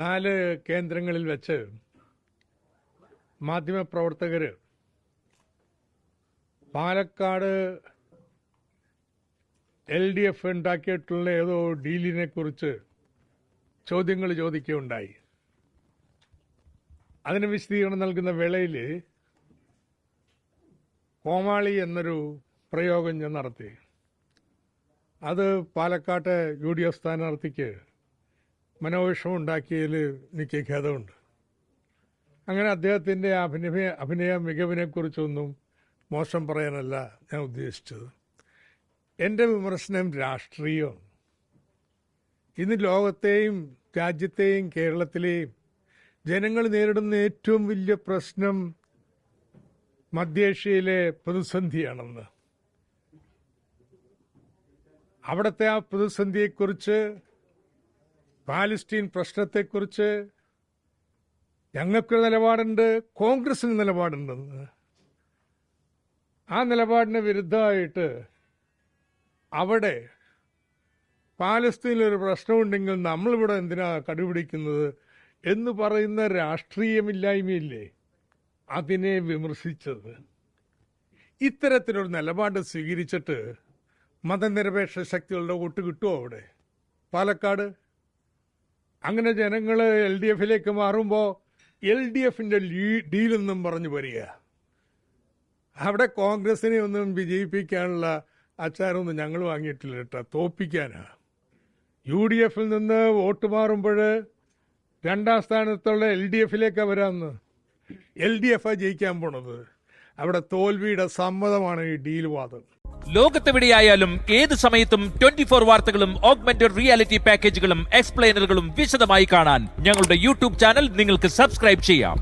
4 കേന്ദ്രങ്ങളിൽ വെച്ച് മാധ്യമപ്രവർത്തകർ പാലക്കാട് LDF ഉണ്ടാക്കിയിട്ടുള്ള ഏതോ ഡീലിനെ കുറിച്ച് ചോദ്യങ്ങൾ ചോദിക്കുകയുണ്ടായി. അതിന് വിശദീകരണം നൽകുന്ന വേളയിൽ കോമാളി എന്നൊരു പ്രയോഗം ഞാൻ നടത്തി. അത് പാലക്കാട്ടെ UDF സ്ഥാനാർത്ഥിക്ക് മനോവിഷമം ഉണ്ടാക്കിയതിൽ എനിക്ക് ഖേദമുണ്ട്. അങ്ങനെ അദ്ദേഹത്തിൻ്റെ അഭിനയ മികവിനെക്കുറിച്ചൊന്നും മോശം പറയാനല്ല ഞാൻ ഉദ്ദേശിച്ചത്. എൻ്റെ വിമർശനം രാഷ്ട്രീയമാണ്. ഇന്ന് ലോകത്തെയും രാജ്യത്തെയും കേരളത്തിലെയും ജനങ്ങൾ നേരിടുന്ന ഏറ്റവും വലിയ പ്രശ്നം മധ്യേഷ്യയിലെ പ്രതിസന്ധിയാണെന്ന്. അവിടുത്തെ ആ പ്രതിസന്ധിയെക്കുറിച്ച്, പാലസ്തീൻ പ്രശ്നത്തെക്കുറിച്ച് ഞങ്ങൾക്കൊരു നിലപാടുണ്ട്, കോൺഗ്രസിന് നിലപാടുണ്ടെന്ന്. ആ നിലപാടിന് വിരുദ്ധമായിട്ട് അവിടെ പാലസ്തീനിലൊരു പ്രശ്നമുണ്ടെങ്കിൽ നമ്മളിവിടെ എന്തിനാ കടുപിടിക്കുന്നത് എന്ന് പറയുന്ന രാഷ്ട്രീയമില്ലായ്മയില്ലേ അതിനെ വിമർശിച്ചത്. ഇത്തരത്തിലൊരു നിലപാട് സ്വീകരിച്ചിട്ട് മതനിരപേക്ഷ ശക്തികളുടെ വോട്ട് കിട്ടുമോ അവിടെ പാലക്കാട്? അങ്ങനെ ജനങ്ങൾ LDFിലേക്ക് മാറുമ്പോൾ LDFിൻ്റെ ഡീലെന്നും പറഞ്ഞു വരിക. അവിടെ കോൺഗ്രസിനെ ഒന്നും വിജയിപ്പിക്കാനുള്ള ആചാരമൊന്നും ഞങ്ങൾ വാങ്ങിയിട്ടില്ല കേട്ടോ, തോപ്പിക്കാനാ. UDFിൽ നിന്ന് വോട്ട് മാറുമ്പോൾ 2ാം സ്ഥാനത്തുള്ള LDFിലേക്ക് വരാമെന്ന്. LDFാ ജയിക്കാൻ പോണത്. അവിടെ തോൽവിയുടെ സമ്മതമാണ് ഈ ഡീൽ വാദം. ലോകത്തെവിടെയായാലും ഏത് സമയത്തും 24 വാർത്തകളും ഓഗ്മെന്റഡ് റിയാലിറ്റി പാക്കേജുകളും എക്സ്പ്ലെയിനറുകളും വിശദമായി കാണാൻ ഞങ്ങളുടെ YouTube ചാനൽ നിങ്ങൾക്ക് സബ്സ്ക്രൈബ് ചെയ്യാം.